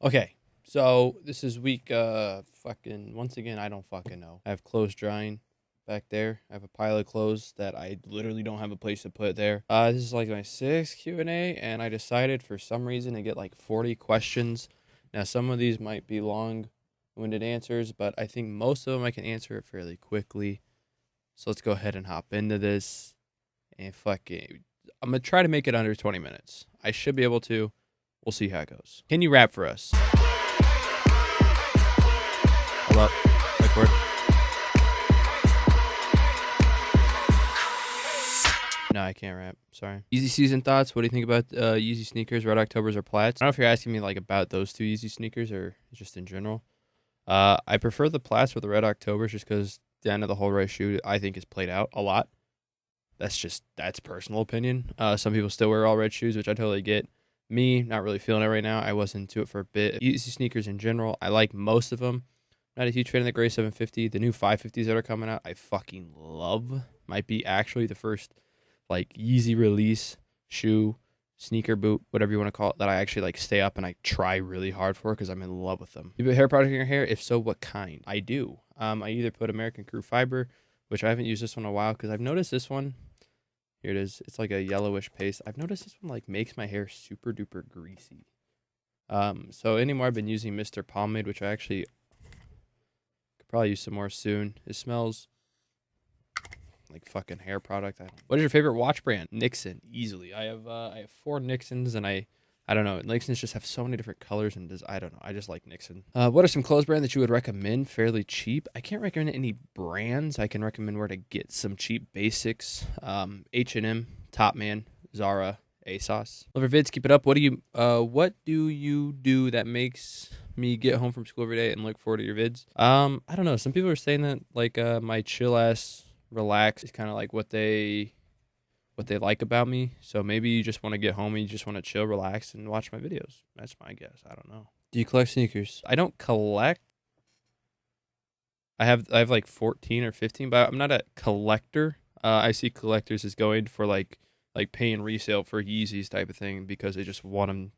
Okay, so this is week once again, I don't fucking know. I have clothes drying back there. I have a pile of clothes that I literally don't have a place to put there. This is like my sixth Q&A, and I decided for some reason to get like 40 questions. Now some of these might be long-winded answers, but I think most of them I can answer it fairly quickly. So let's go ahead and hop into this and I'm gonna try to make it under 20 minutes. I should be able to. We'll see how it goes. Can you rap for us? Hold up. Record. No, I can't rap. Sorry. Yeezy season thoughts. What do you think about Yeezy sneakers, Red Octobers or Plats? I don't know if you're asking me like about those two Yeezy sneakers or just in general. I prefer the Plats or the Red Octobers just because the end of the whole race shoe I think is played out a lot. That's personal opinion. Some people still wear all red shoes, which I totally get. Me, not really feeling it right now. I was into it for a bit. Yeezy sneakers in general, I like most of them. Not a huge fan of the gray 750. The new 550s that are coming out, I fucking love. Might be actually the first like Yeezy release shoe, sneaker boot, whatever you want to call it, that I actually like stay up and I try really hard for because I'm in love with them. You put hair product in your hair? If so, what kind? I do. I either put American Crew Fiber, which I haven't used this one in a while because I've noticed this one. Here it is. It's like a yellowish paste. I've noticed this one like makes my hair super duper greasy. So anymore, I've been using Mr. Pomade, which I actually could probably use some more soon. It smells like fucking hair product. What is your favorite watch brand? Nixon, easily. I have 4 Nixons, and I don't know. Nixons just have so many different colors, and I don't know. I just like Nixon. What are some clothes brands that you would recommend fairly cheap? I can't recommend any brands. I can recommend where to get some cheap basics. H&M, Topman, Zara, ASOS. Love your vids. Keep it up. What do you do that makes me get home from school every day and look forward to your vids? I don't know. Some people are saying that like my chill ass relax is kind of like what they like about me. So maybe you just want to get home and you just want to chill, relax, and watch my videos. That's my guess. I don't know. Do you collect sneakers? I don't collect. I have like 14 or 15, but I'm not a collector. I see collectors as going for like paying resale for Yeezys type of thing because they just want them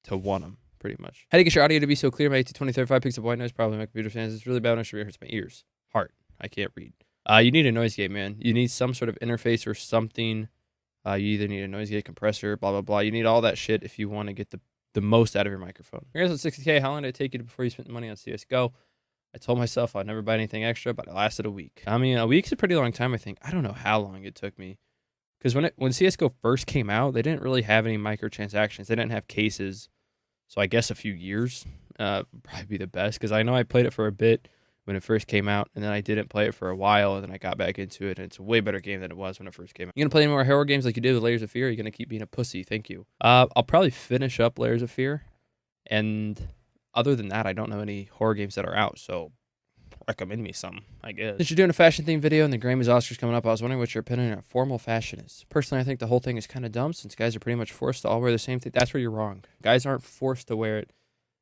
to want them pretty much. How do you get your audio to be so clear? My AT2035 picks up white noise. Probably my computer fans. It's really bad when it hurts my ears. Heart. I can't read. You need a noise gate, man. You need some sort of interface or something. You either need a noise gate compressor, blah, blah, blah. You need all that shit if you want to get the most out of your microphone. Here's what 60K. How long did it take you before you spent the money on CSGO? I told myself I'd never buy anything extra, but it lasted a week. I mean, a week's a pretty long time, I think. I don't know how long it took me. Because when CSGO first came out, they didn't really have any microtransactions. They didn't have cases. So I guess a few years would probably be the best. Because I know I played it for a bit when it first came out, and then I didn't play it for a while, and then I got back into it, and it's a way better game than it was when it first came out. You gonna play any more horror games like you did with Layers of Fear, or are you gonna keep being a pussy? Thank you. I'll probably finish up Layers of Fear, and other than that, I don't know any horror games that are out, so recommend me some, I guess. Since you're doing a fashion-themed video, and the Grammys Oscars coming up, I was wondering what your opinion on formal fashion is. Personally, I think the whole thing is kind of dumb, since guys are pretty much forced to all wear the same thing. That's where you're wrong. Guys aren't forced to wear it,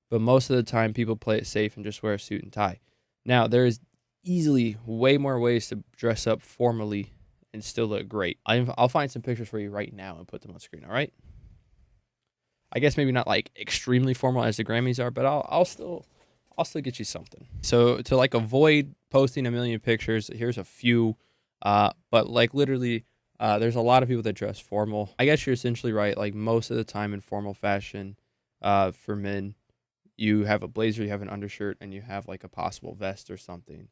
but most of the time, people play it safe and just wear a suit and tie. Now, there is easily way more ways to dress up formally and still look great. I'll find some pictures for you right now and put them on screen, all right? I guess maybe not like extremely formal as the Grammys are, but I'll still get you something. So to like avoid posting a million pictures, here's a few. But like literally, there's a lot of people that dress formal. I guess you're essentially right. Like most of the time in formal fashion, for men, you have a blazer, you have an undershirt, and you have like a possible vest or something.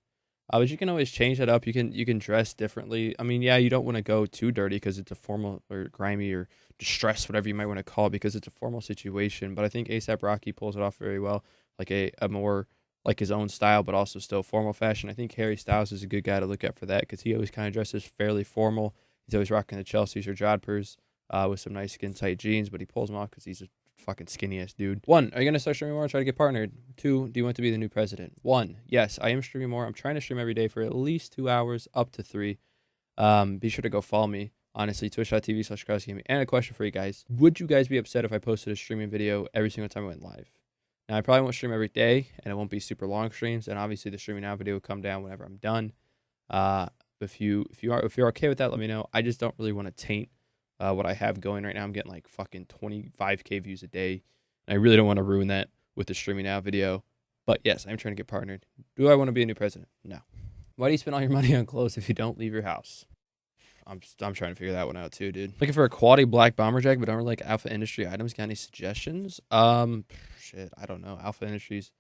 But you can always change that up. You can dress differently. I mean, yeah, you don't want to go too dirty because it's a formal or grimy or distressed, whatever you might want to call it, because it's a formal situation. But I think A$AP Rocky pulls it off very well, like a more like his own style, but also still formal fashion. I think Harry Styles is a good guy to look at for that because he always kind of dresses fairly formal. He's always rocking the Chelseas or Jodhpurs with some nice skin tight jeans, but he pulls them off because he's a fucking skinny ass dude. 1, are you gonna start streaming more and try to get partnered? 2, do you want to be the new president? 1, yes, I am streaming more. I'm trying to stream every day for at least 2 hours, up to 3. Be sure to go follow me. Honestly, twitch.tv/KryozGaming. And a question for you guys: would you guys be upset if I posted a streaming video every single time I went live? Now, I probably won't stream every day, and it won't be super long streams. And obviously, the streaming now video will come down whenever I'm done. If you're okay with that, let me know. I just don't really want to taint what I have going right now. I'm getting like fucking 25K views a day. And I really don't want to ruin that with the streaming now video. But yes, I'm trying to get partnered. Do I want to be a new president? No. Why do you spend all your money on clothes if you don't leave your house? I'm trying to figure that one out too, dude. Looking for a quality black bomber jacket, but don't really like Alpha Industry items. Got any suggestions? Shit, I don't know. Alpha Industries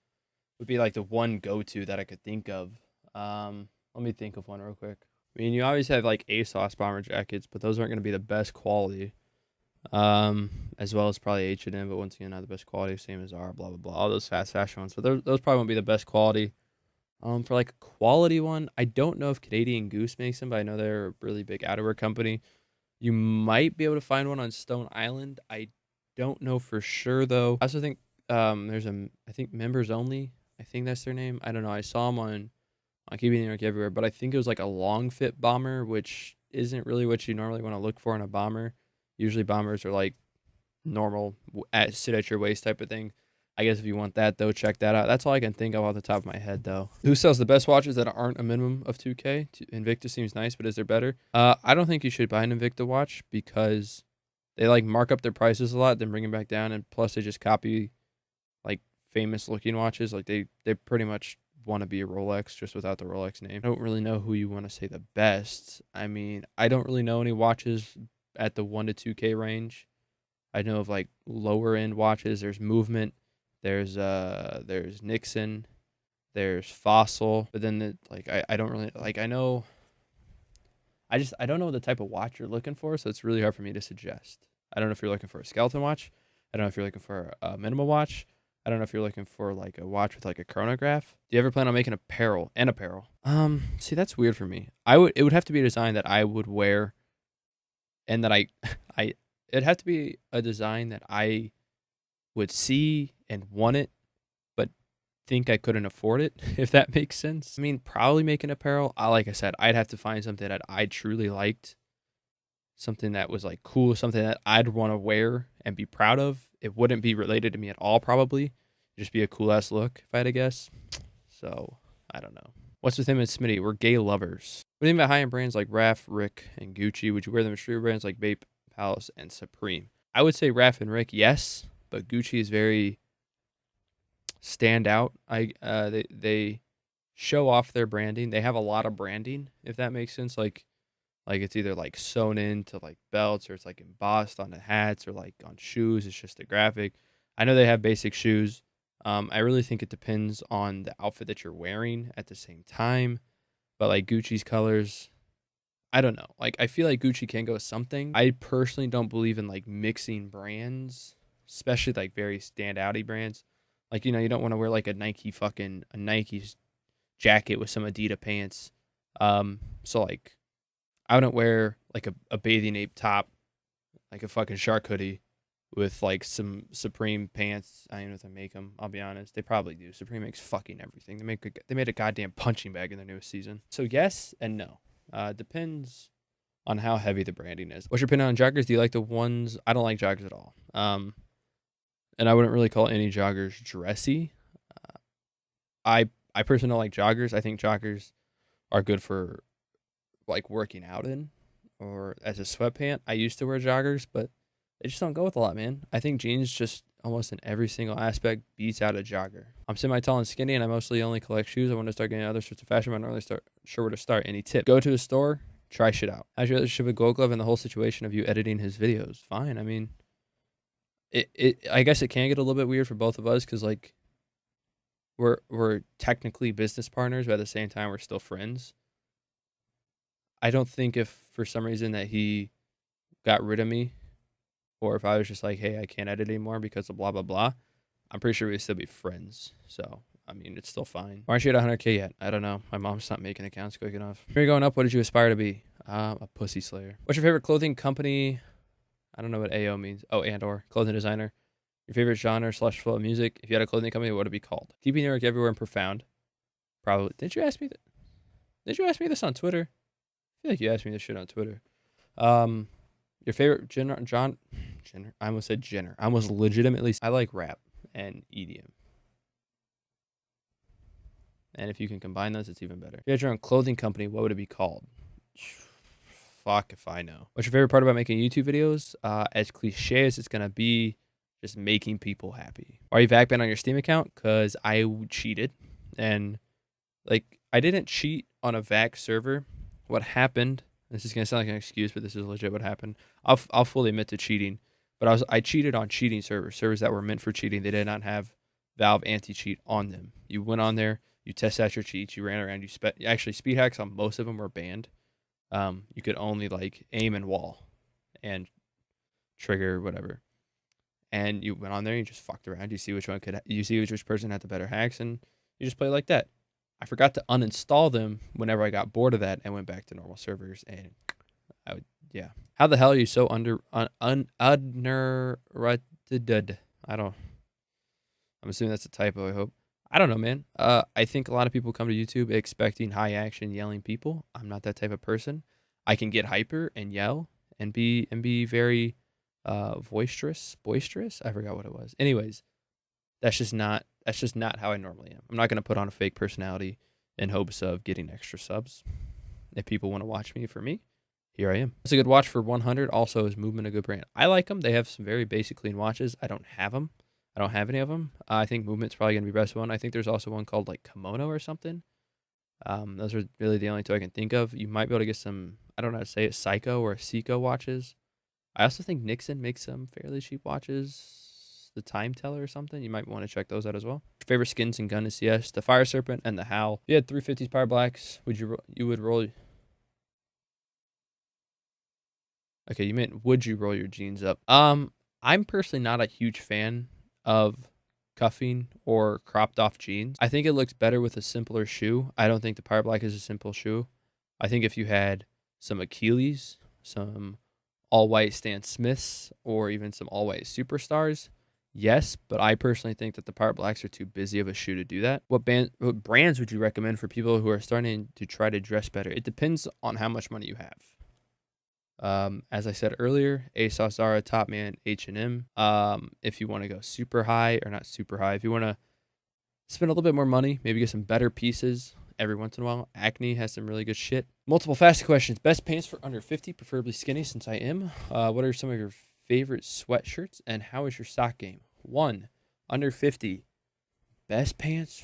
would be like the one go-to that I could think of. Let me think of one real quick. I mean, you always have like ASOS bomber jackets, but those aren't going to be the best quality. As well as probably H&M, but once again, not the best quality. Same as Zara, blah blah blah. All those fast fashion ones, but those probably won't be the best quality. For like a quality one, I don't know if Canadian Goose makes them, but I know they're a really big outerwear company. You might be able to find one on Stone Island. I don't know for sure though. I also think there's I think Members Only. I think that's their name. I don't know. I saw them on Keeping New York Everywhere, but I think it was like a long fit bomber, which isn't really what you normally want to look for in a bomber. Usually bombers are like normal, sit at your waist type of thing. I guess if you want that, though, check that out. That's all I can think of off the top of my head, though. Who sells the best watches that aren't a minimum of 2K? Invicta seems nice, but is there better? I don't think you should buy an Invicta watch because they like mark up their prices a lot, then bring them back down, and plus they just copy like famous looking watches. Like they pretty much want to be a Rolex just without the Rolex name. I don't really know who you want to say the best. I mean, I don't really know any watches at the 1 to 2K range. I know of like lower end watches. There's Movement. There's Nixon, there's Fossil, but then I don't really like. I don't know the type of watch you're looking for, so it's really hard for me to suggest. I don't know if you're looking for a skeleton watch. I don't know if you're looking for a minimal watch. I don't know if you're looking for like a watch with like a chronograph. Do you ever plan on making apparel? See, that's weird for me. It would have to be a design that I would wear, and that it'd have to be a design that I would see and want it, but think I couldn't afford it, if that makes sense. I mean, probably making apparel. Like I said, I'd have to find something that I truly liked, something that was like cool, something that I'd want to wear and be proud of. It wouldn't be related to me at all, probably. It'd just be a cool ass look, if I had to guess. So, I don't know. What's with him and Smitty? We're gay lovers. What do you think about high-end brands like Raf, Rick, and Gucci? Would you wear them at street brands like Bape, Palace, and Supreme? I would say Raf and Rick, yes. But Gucci is very stand out. They show off their branding. They have a lot of branding, if that makes sense. Like it's either like sewn into like belts, or it's like embossed on the hats, or like on shoes. It's just a graphic. I know they have basic shoes. I really think it depends on the outfit that you're wearing at the same time. But like Gucci's colors, I don't know. Like I feel like Gucci can go something. I personally don't believe in like mixing brands, especially like very standouty brands. Like, you know, you don't want to wear like a Nike jacket with some Adidas pants. So like I wouldn't wear like a bathing ape top, like a fucking shark hoodie with like some Supreme pants. I don't know if they make them. I'll be honest. They probably do. Supreme makes fucking everything. They made a goddamn punching bag in their newest season. So yes and no. Depends on how heavy the branding is. What's your opinion on joggers? Do you like the ones? I don't like joggers at all. And I wouldn't really call any joggers dressy. I personally don't like joggers. I think joggers are good for like working out in, or as a sweatpant. I used to wear joggers, but they just don't go with a lot, man. I think jeans just almost in every single aspect beats out a jogger. I'm semi-tall and skinny, and I mostly only collect shoes. I want to start getting other sorts of fashion, but I'm not really sure where to start. Any tip? Go to a store, try shit out. How's your relationship with Gold Glove and the whole situation of you editing his videos? Fine. I mean, I guess it can get a little bit weird for both of us because like we're technically business partners, but at the same time we're still friends. I don't think if for some reason that he got rid of me, or if I was just like, hey, I can't edit anymore because of blah blah blah, I'm pretty sure we'd still be friends. So I mean, it's still fine. Why aren't you at 100K yet? I don't know. My mom's not making accounts quick enough. If you're going up, what did you aspire to be? A pussy slayer. What's your favorite clothing company? I don't know what AO means. Oh, and/or clothing designer. Your favorite genre / flow of music. If you had a clothing company, what would it be called? Keeping New York everywhere and profound. Probably. Did you ask me that? Did you ask me this on Twitter? I feel like you asked me this shit on Twitter. Your favorite genre? I almost said genre. I almost legitimately. I like rap and EDM. And if you can combine those, it's even better. If you had your own clothing company, what would it be called? Fuck if I know. What's your favorite part about making YouTube videos? As cliche as it's going to be, just making people happy. Are you vac banned on your Steam account? Because I cheated. And, like, I didn't cheat on a vac server. What happened, this is going to sound like an excuse, but this is legit what happened. I'll fully admit to cheating. But I cheated on cheating servers that were meant for cheating. They did not have Valve anti-cheat on them. You went on there, you test out your cheats, you ran around, actually speed hacks on most of them were banned. You could only like aim and wall and trigger whatever. And you went on there, you just fucked around. You see which person had the better hacks, and you just play like that. I forgot to uninstall them whenever I got bored of that and went back to normal servers. And yeah. How the hell are you so underrated? I'm assuming that's a typo, I hope. I don't know, man. I think a lot of people come to YouTube expecting high action yelling people. I'm not that type of person. I can get hyper and yell and be very boisterous. I forgot what it was. Anyways, that's just not how I normally am. I'm not going to put on a fake personality in hopes of getting extra subs. If people want to watch me for me, here I am. It's a good watch for 100. Also, is Movement a good brand? I like them. They have some very basic clean watches. I don't have them. I don't have any of them. I think Movement's probably going to be the best one. I think there's also one called like Kimono or something. Those are really the only two I can think of. You might be able to get some, I don't know how to say it, Psycho or Seiko watches. I also think Nixon makes some fairly cheap watches. The Time Teller or something. You might want to check those out as well. Favorite skins in Gun and CS? The Fire Serpent and the Howl. If you had 350s Power Blacks, you would roll... Okay, you meant would you roll your jeans up? I'm personally not a huge fan of cuffing or cropped off jeans. I think it looks better with a simpler shoe. I don't think the Power Black is a simple shoe. I think if you had some Achilles, some all-white Stan Smiths, or even some all-white Superstars, yes, but I personally think that the Power Blacks are too busy of a shoe to do that. What brands would you recommend for people who are starting to try to dress better? It depends on how much money you have. As I said earlier, ASOS, Zara, Topman, H&M. If you want to go super high, or not super high, if you want to spend a little bit more money, maybe get some better pieces every once in a while. Acne has some really good shit. Multiple fast questions. Best pants for under 50, preferably skinny since I am. What are some of your favorite sweatshirts, and how is your sock game? 1, under 50. Best pants?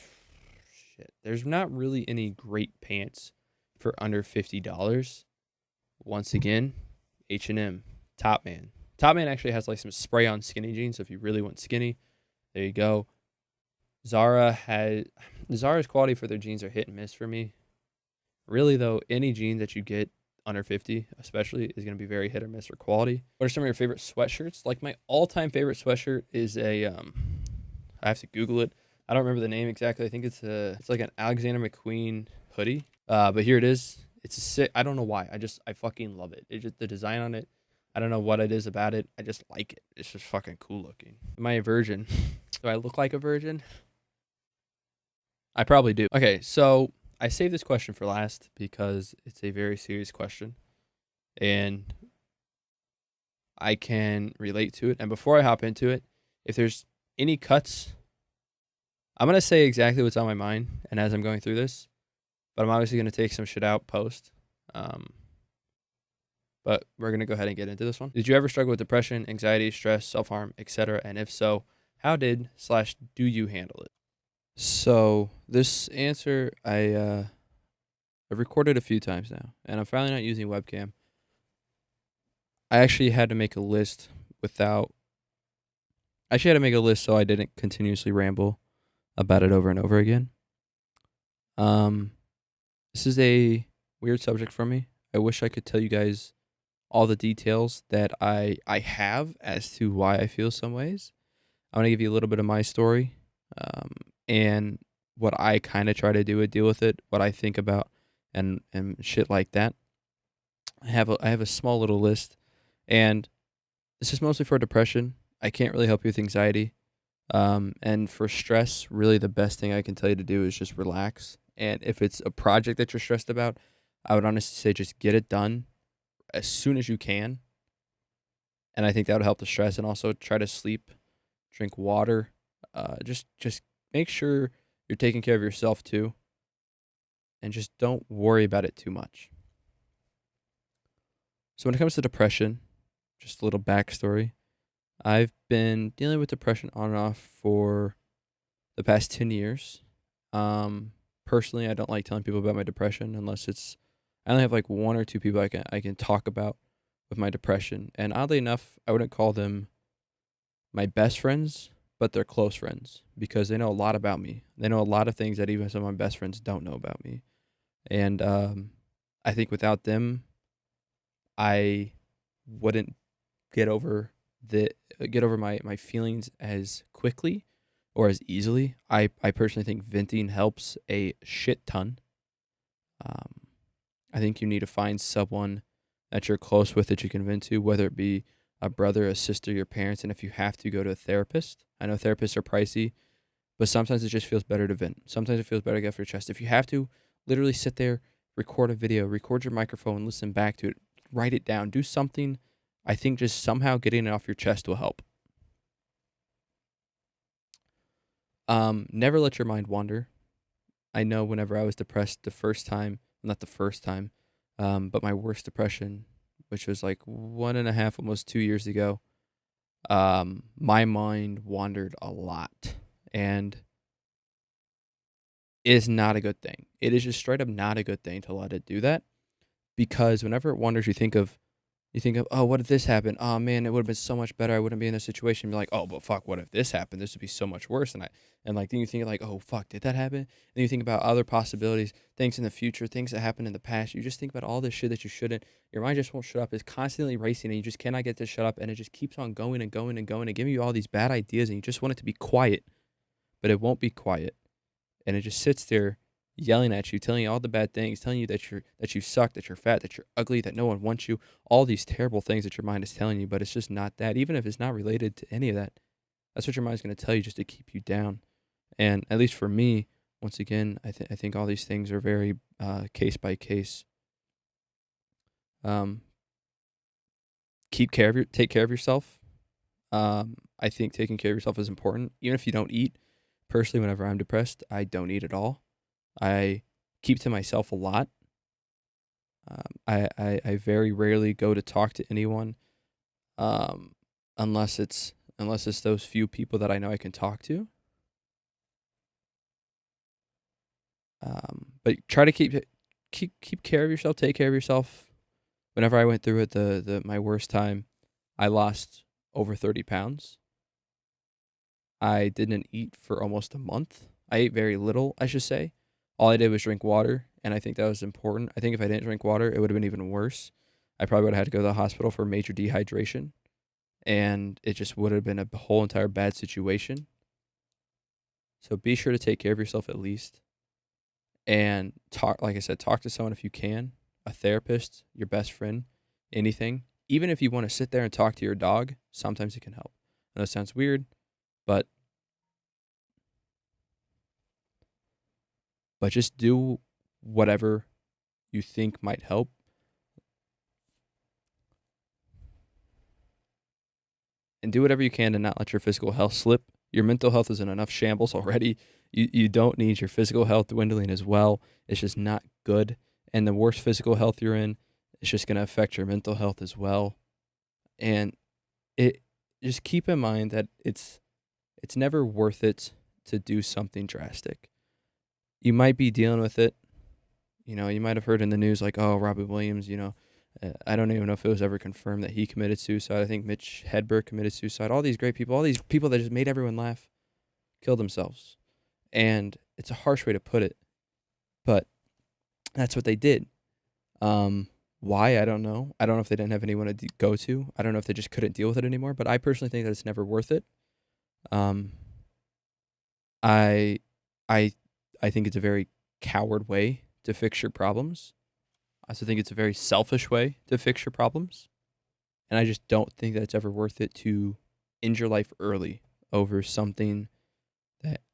Shit. There's not really any great pants for under $50. Once again, H&M, Topman. Topman actually has like some spray-on skinny jeans, so if you really want skinny, there you go. Zara's quality for their jeans are hit and miss for me. Really though, any jean that you get under 50, especially, is going to be very hit or miss for quality. What are some of your favorite sweatshirts? Like my all-time favorite sweatshirt is I have to Google it. I don't remember the name exactly. I think it's like an Alexander McQueen hoodie. But here it is. It's a sick. I don't know why. I fucking love it. It's just the design on it. I don't know what it is about it. I just like it. It's just fucking cool looking. Am I a virgin? Do I look like a virgin? I probably do. Okay, so I saved this question for last because it's a very serious question, and I can relate to it. And before I hop into it, if there's any cuts, I'm gonna say exactly what's on my mind, and as I'm going through this. But I'm obviously going to take some shit out post. But we're going to go ahead and get into this one. Did you ever struggle with depression, anxiety, stress, self-harm, etc.? And if so, how do you handle it? So this answer, I've recorded a few times now. And I'm finally not using webcam. I actually had to make a list so I didn't continuously ramble about it over and over again. This is a weird subject for me. I wish I could tell you guys all the details that I have as to why I feel some ways. I want to give you a little bit of my story, and what I kind of try to do to deal with it, what I think about, and shit like that. I have a small little list, and this is mostly for depression. I can't really help you with anxiety, and for stress, really the best thing I can tell you to do is just relax. And if it's a project that you're stressed about, I would honestly say just get it done as soon as you can. And I think that would help the stress. And also try to sleep, drink water. Just make sure you're taking care of yourself too. And just don't worry about it too much. So when it comes to depression, just a little backstory. I've been dealing with depression on and off for the past 10 years. Um, Personally, I don't like telling people about my depression unless I only have like one or two people I can talk about with my depression. And oddly enough, I wouldn't call them my best friends, but they're close friends because they know a lot about me. They know a lot of things that even some of my best friends don't know about me. And I think without them, I wouldn't get over the get over my feelings as quickly or as easily. I personally think venting helps a shit ton. Um, I think you need to find someone that you're close with that you can vent to, whether it be a brother, a sister, your parents, and if you have to go to a therapist. I know therapists are pricey, but sometimes it just feels better to vent. Sometimes it feels better to get off your chest. If you have to, literally sit there, record a video, record your microphone, listen back to it, write it down, do something. I think just somehow getting it off your chest will help. Never let your mind wander. I know whenever I was depressed the first time, not the first time, but my worst depression, which was like 1.5, almost 2 years ago, my mind wandered a lot. And it is not a good thing. It is just straight up not a good thing to let it do that because whenever it wanders, you think of, oh, what if this happened? Oh man, it would have been so much better. I wouldn't be in this situation. Be like, oh, but fuck, what if this happened? This would be so much worse. And like then you think like, oh fuck, did that happen? And then you think about other possibilities, things in the future, things that happened in the past. You just think about all this shit that you shouldn't. Your mind just won't shut up. It's constantly racing, and you just cannot get to shut up. And it just keeps on going and going and going and giving you all these bad ideas, and you just want it to be quiet, but it won't be quiet, and it just sits there yelling at you, telling you all the bad things, telling you that you suck, that you're fat, that you're ugly, that no one wants you, all these terrible things that your mind is telling you, but it's just not that. Even if it's not related to any of that, that's what your mind's going to tell you just to keep you down. And at least for me, once again, I think all these things are very case by case. Um, take care of yourself. I think taking care of yourself is important, even if you don't eat. Personally, whenever I'm depressed, I don't eat at all. I keep to myself a lot. I very rarely go to talk to anyone, um, unless it's those few people that I know I can talk to. But try to keep care of yourself. Take care of yourself. Whenever I went through it, the my worst time, I lost over 30 pounds. I didn't eat for almost a month. I ate very little, I should say. All I did was drink water, and I think that was important. I think if I didn't drink water, it would have been even worse. I probably would have had to go to the hospital for major dehydration, and it just would have been a whole entire bad situation. So be sure to take care of yourself at least, and talk. Like I said, talk to someone if you can, a therapist, your best friend, anything. Even if you want to sit there and talk to your dog, sometimes it can help. I know it sounds weird, but just do whatever you think might help, and do whatever you can to not let your physical health slip. Your mental health is in enough shambles already. You don't need your physical health dwindling as well. It's just not good. And the worse physical health you're in, it's just going to affect your mental health as well. And it just keep in mind that it's never worth it to do something drastic. You might be dealing with it. You might have heard in the news like, oh, Robin Williams, I don't even know if it was ever confirmed that he committed suicide. I think Mitch Hedberg committed suicide. All these great people, all these people that just made everyone laugh, killed themselves. And it's a harsh way to put it, but that's what they did. Why? I don't know. I don't know if they didn't have anyone to go to. I don't know if they just couldn't deal with it anymore, but I personally think that it's never worth it. Um, I, I, I think it's a very coward way to fix your problems. I also think it's a very selfish way to fix your problems. And I just don't think that it's ever worth it to end your life early over something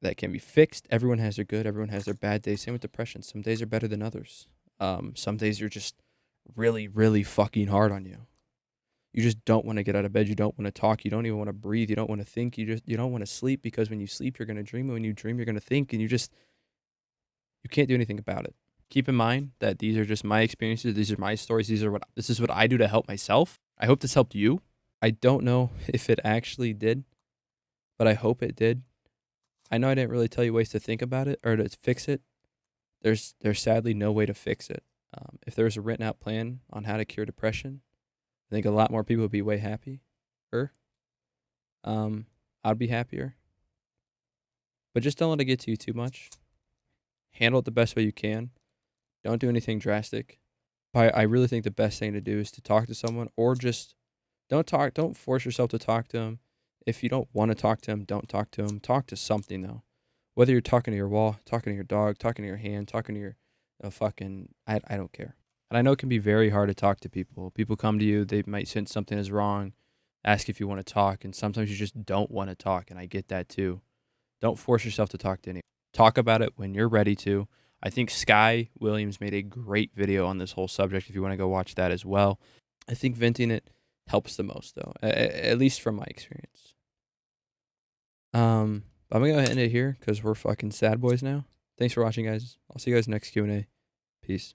that can be fixed. Everyone has their good, everyone has their bad days. Same with depression. Some days are better than others. Some days you're just really, really fucking hard on you. You just don't want to get out of bed. You don't want to talk. You don't even want to breathe. You don't want to think. You don't want to sleep because when you sleep, you're gonna dream. And when you dream, you're gonna think, and you can't do anything about it. Keep in mind that these are just my experiences. These are my stories. This is what I do to help myself. I hope this helped you. I don't know if it actually did, but I hope it did. I know I didn't really tell you ways to think about it or to fix it. There's sadly no way to fix it. If there was a written out plan on how to cure depression, I think a lot more people would be way happier. I'd be happier. But just don't let it get to you too much. Handle it the best way you can. Don't do anything drastic. I really think the best thing to do is to talk to someone, or just don't talk. Don't force yourself to talk to them. If you don't want to talk to them, don't talk to them. Talk to something though. Whether you're talking to your wall, talking to your dog, talking to your hand, talking to your I don't care. And I know it can be very hard to talk to people. People come to you, they might sense something is wrong, ask if you want to talk, and sometimes you just don't want to talk, and I get that too. Don't force yourself to talk to anyone. Talk about it when you're ready to. I think Sky Williams made a great video on this whole subject if you want to go watch that as well. I think venting it helps the most though, at least from my experience. I'm gonna go ahead and end it here because we're fucking sad boys now. Thanks for watching, guys. I'll see you guys next Q&A. Peace.